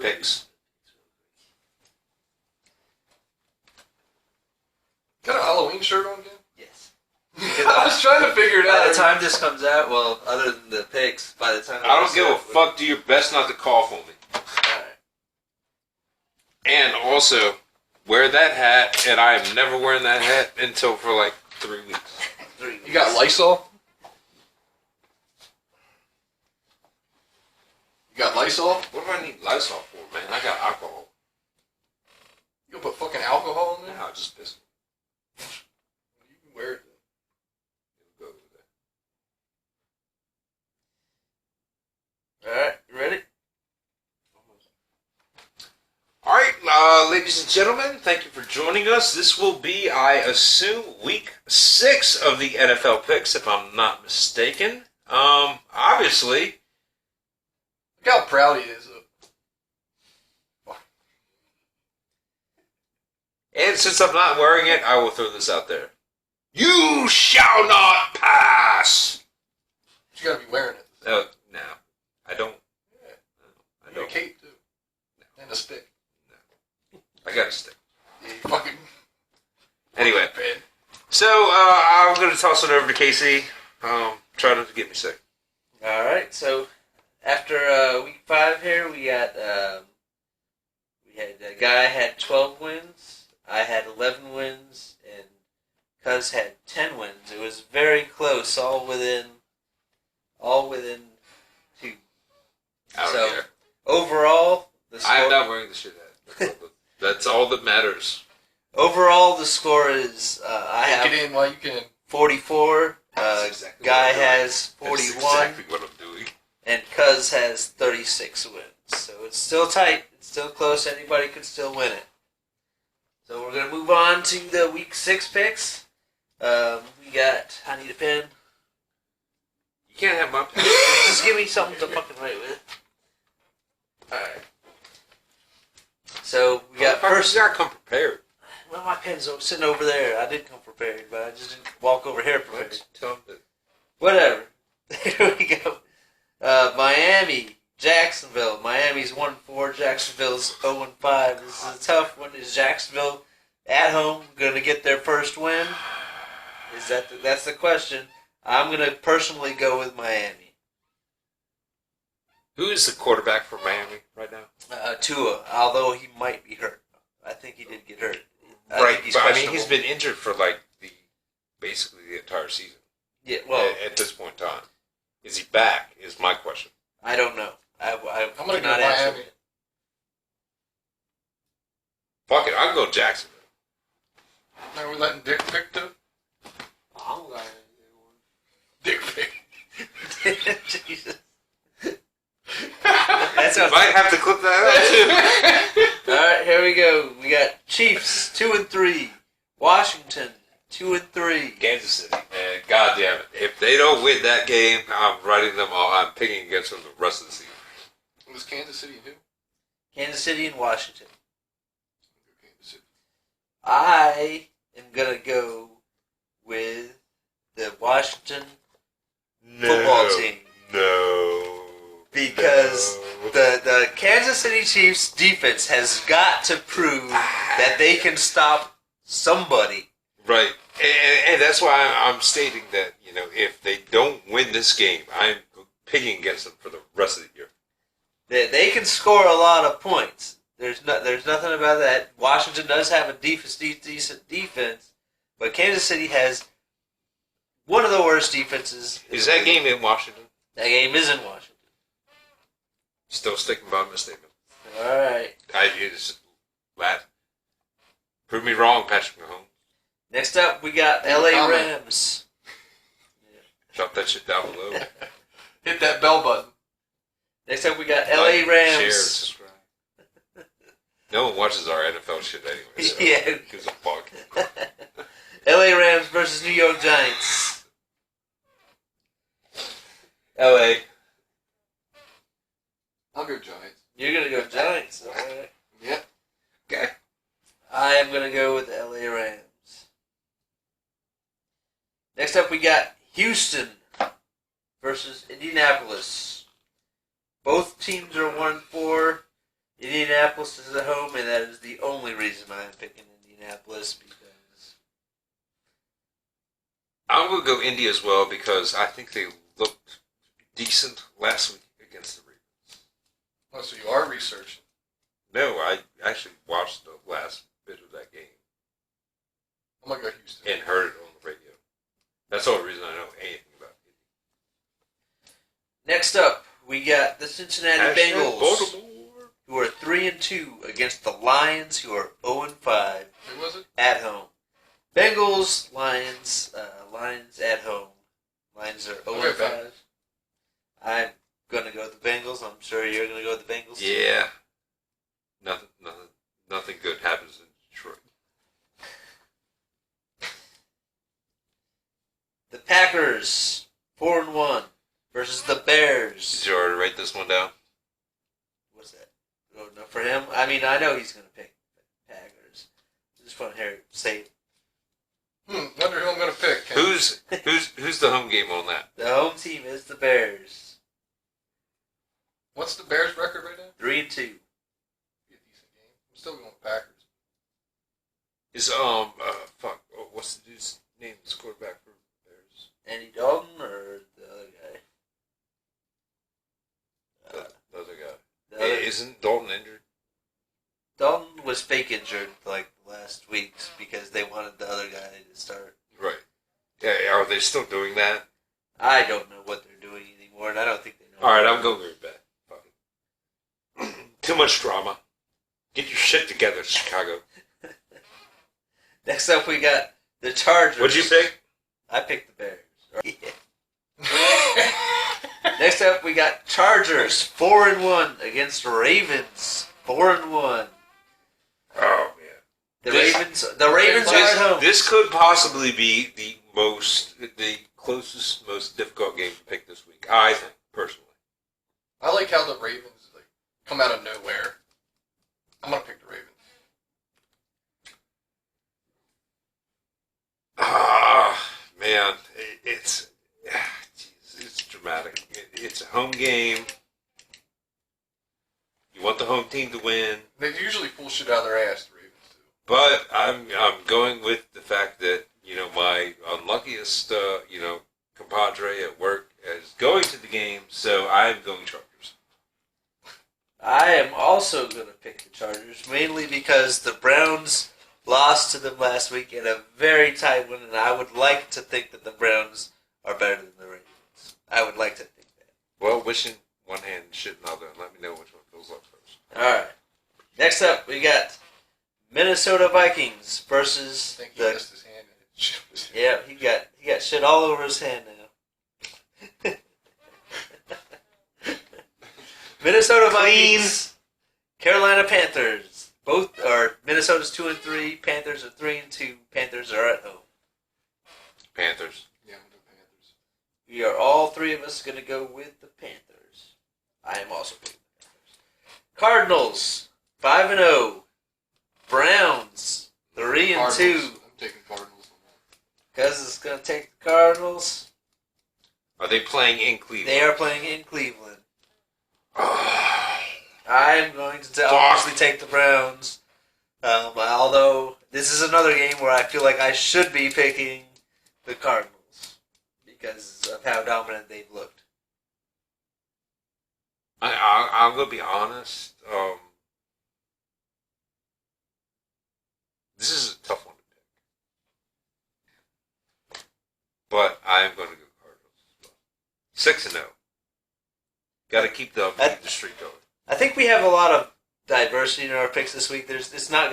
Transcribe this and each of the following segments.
picks. Got a Halloween shirt on, again? Yes. I was trying to figure it out. By the time this comes out, well, other than the picks, by the time I don't give a fuck. Do your best not to cough on me. Alright. And also, wear that hat, and I am never wearing that hat until for like 3 weeks. 3 weeks. You got Lysol? You got Lysol? What do I need Lysol for, man? I got alcohol. You gonna put fucking alcohol in there? Now I just piss. You can wear it. Go with that. Alright, you ready? All right, ladies and gentlemen, thank you for joining us. This will be, I assume, week 6 of the NFL picks, if I'm not mistaken. Obviously, Look how proud he is. and since I'm not wearing it, I will throw this out there. You shall not pass! You gotta be wearing it. No, I don't. Yeah. I You got a don't. cape, too. And a stick. I got a stick. Yeah, you fucking... Anyway, Man. so I'm going to toss it over to Casey. Try not to get me sick. Alright, so after week 5 here, we had a guy had 12 wins, I had 11 wins, and Cuz had 10 wins. It was very close, all within 2. I don't So, care. overall, the score, I am not wearing the shit hat. That's all that matters. overall, the score is I Get have in while you can. 44, That's exactly Guy what I'm doing. has 41, That's exactly what I'm doing. and Cuz has 36 wins. So it's still tight. It's still close. Anybody could still win it. So we're going to move on to the week 6 picks. We got, I need a pen. You can't have my pen. Just give me something to fucking write with. Alright. So we got First, first. you gotta come prepared. Well, my pen's sitting over there. I did come prepared, but I just didn't walk over here prepared. Tell them that. Whatever. Here we go. Miami, Jacksonville. Miami's 1-4. Jacksonville's 0-5. This is a tough one. Is Jacksonville at home going to get their first win? That's the question. I'm going to personally go with Miami. Who is the quarterback for Miami right now? Tua, although he might be hurt. I think he did get hurt. Right, think but I mean, questionable. he's been injured for like basically the entire season. Yeah, well, at this point in time, is he back? Is my question. I don't know. I'm I'm gonna go not answer Miami. it. Fuck it, I'll go Jacksonville. Are we letting Dick pick, too? I'm going Dick pick. Jesus. That sounds. Might have to clip that out too. All right, here we go. We got Chiefs 2-3, Washington 2-3. Kansas City, man, goddamn it! If they don't win that game, I'm writing them all. I'm picking against them the rest of the season. It was Kansas City and who? Kansas City and Washington. Kansas City. I am gonna go with the Washington football team. No. Because the Kansas City Chiefs defense has got to prove that they can stop somebody. Right, and that's why I'm stating that, if they don't win this game, I'm picking against them for the rest of the year. They can score a lot of points. There's nothing about that. Washington does have a decent defense, but Kansas City has one of the worst defenses. Is that game in Washington? That game is in Washington. Still sticking by my statement. All right. Prove me wrong, Patrick Mahomes. Next up, we got LA comment. Rams. Drop that shit down below. Hit that bell button. Next up, we got Like, LA share, Rams. subscribe. No one watches our NFL shit anyway. So Yeah. who gives a fuck? LA Rams versus New York Giants. LA. I'll go Giants. You're going to go Giants. All right. Yep. Okay. I am going to go with the LA Rams. Next up, we got Houston versus Indianapolis. Both teams are 1-4. Indianapolis is at home, and that is the only reason I'm picking Indianapolis because I'm going to go Indy as well because I think they looked decent last week against the Ravens. Oh, so you are researching. No, I actually watched the last bit of that game I'm gonna go Houston. and heard it on the radio. That's the only reason I know anything about Indy. next up we got the Cincinnati Hashtag Bengals, Baltimore. who are 3-2 against the Lions, who are 0-5 Who was it? at home. Bengals, Lions, Lions at home. Lions are 0-5. Bengals. I'm gonna go with the Bengals. I'm sure you're gonna go with the Bengals. Yeah. Nothing good happens in Detroit. The Packers, 4-1 versus the Bears. Did you already write this one down? What's that? Oh, no, for him? I mean, I know he's gonna pick the Packers. Just want to hear it say it. Wonder who I'm gonna pick. Ken. Who's the home game on that? The home team is the Bears. What's the Bears' record right now? 3-2. Be a decent game. I'm still going with Packers. Is what's the dude's name? This quarterback for Bears. Andy Dalton or the other guy? The other guy. The other, Isn't Dalton injured? Dalton was fake injured like last week's because they wanted the other guy to start. Right. Yeah. Are they still doing that? I don't know what they're doing anymore, and I don't think they know. All right, I'm going Green Bay. Fuck it. Too much drama. Get your shit together, Chicago. Next up, we got the Chargers. What'd you pick? I picked the Bears. Next up, we got Chargers 4-1 against Ravens 4-1. Oh man. The This- Ravens are at home. This could possibly be the closest, most difficult game to pick this week. I think personally. I like how the Ravens come out of nowhere. I'm gonna pick the Ravens. Man, it's dramatic. It's a home game. You want the home team to win, They usually pull shit out of their ass. The Ravens do. but I'm going with the fact that my unluckiest compadre at work is going to the game, so I'm going Chargers. I am also going to pick the Chargers, mainly because the Browns lost to them last week in a very tight one, and I would like to think that the Browns are better than the Ravens. I would like to think that. Well, wishing one hand and shit another, and let me know which one feels like first. All right. Next up, we got Minnesota Vikings I versus think he the. missed his hand and it chipped his hand. Yeah, he got shit all over his hand now. Minnesota Vikings, Carolina Panthers. Both are Minnesota's 2-3. Panthers are 3-2. Panthers are at home. Panthers. Yeah, I'm gonna go Panthers. We are all three of us going to go with the Panthers. I am also picking the Panthers. Cardinals 5-0. Browns 3-2. Cardinals. I'm taking Cardinals on that. Cuz is going to take the Cardinals. Are they playing in Cleveland? They are playing in Cleveland. Oh, I'm going to obviously take the Browns. Although this is another game where I feel like I should be picking the Cardinals because of how dominant they've looked. I'm going to be honest. This is a tough one to pick. But I'm going to go Cardinals as well. 6-0. Got to keep the streak going. I think we have a lot of diversity in our picks this week. It's not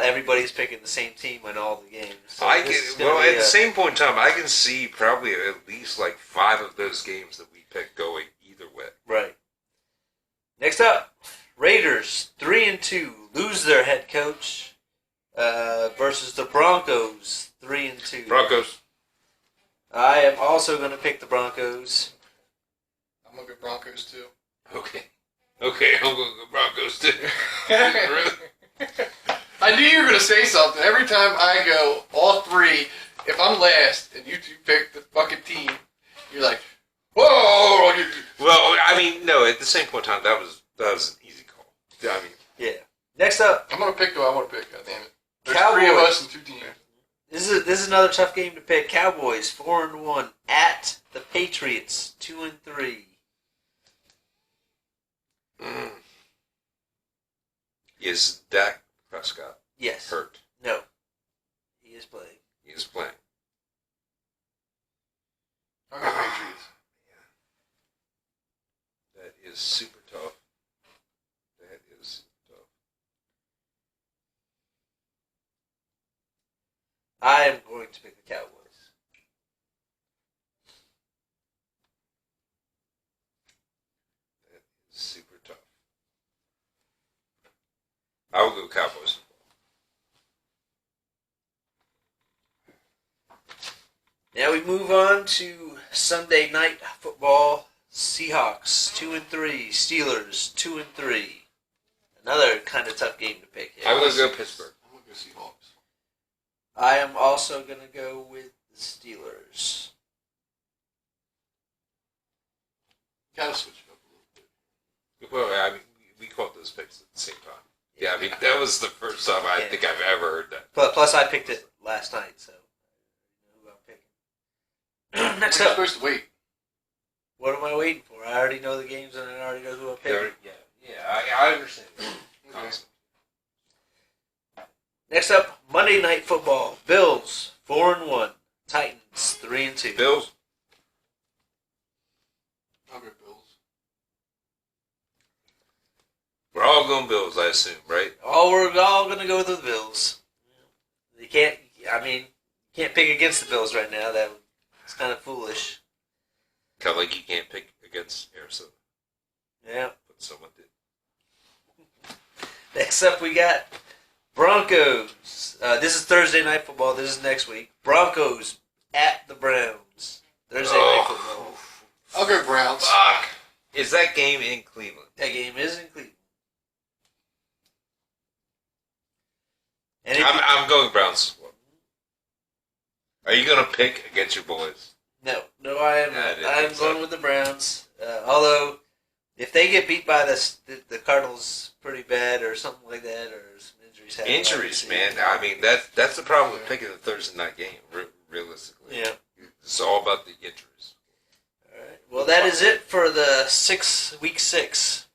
everybody's picking the same team in all the games. So At the the same point in time, I can see probably at least like 5 of those games that we pick going either way. right. Next up, Raiders 3-2 lose their head coach versus the Broncos 3-2. Broncos. I am also going to pick the Broncos. I'm gonna go Broncos too. Okay, I'm going to go Broncos too. I knew you were gonna say something. Every time I go, all three. If I'm last and you two pick the fucking team, you're like, whoa! Well, I mean, no. At the same point in time, that was an easy call. I mean, Yeah. Next up, I'm gonna pick who I want to pick. God damn it. There's Cowboys. 3 of us and 2 teams. this is another tough game to pick. Cowboys 4-1 at the Patriots 2-3. is Dak Prescott Yes. hurt? No. He is playing. He is playing. I'll go Patriots. That is super tough. That is super tough. I am going to pick the Cowboys. That is super tough. I will go Cowboys. Now we move on to Sunday night football. Seahawks 2-3, Steelers 2-3. Another kind of tough game to pick here. I'm going to go Pittsburgh. I'm gonna go Seahawks. I am also going to go with the Steelers. Gotta switch it up a little bit. Well, I mean, we called those picks at the same time. Yeah, I mean, that was the first time I think I've ever heard that. Plus, I picked it last night, so I know who I'm picking. Next We're up, supposed to wait. what am I waiting for? I already know the games and I already know who I'm picking. I understand. Okay. Next up, Monday Night Football. Bills 4-1, Titans 3-2. Bills. I'll go Bills. We're all going Bills, I assume, right? We're all gonna go with the Bills. You can't. I mean, you can't pick against the Bills right now. It's kind of foolish. Kind of like you can't pick against Arizona, Yeah. but someone did. Next up, we got Broncos. This is Thursday night football. This is next week. Broncos at the Browns. Thursday night football. I'll go Browns. Fuck! Is that game in Cleveland? That game is in Cleveland. And I'm going Browns. Are you going to pick against your boys? No, I am. Yeah, I didn't I'm think so. going with the Browns. Although, if they get beat by the Cardinals pretty bad or something like that, or some injuries happen. Injuries, man. I mean, that's the problem with picking a Thursday night game, realistically. Yeah. It's all about the injuries. All right. Well, that is it for the week 6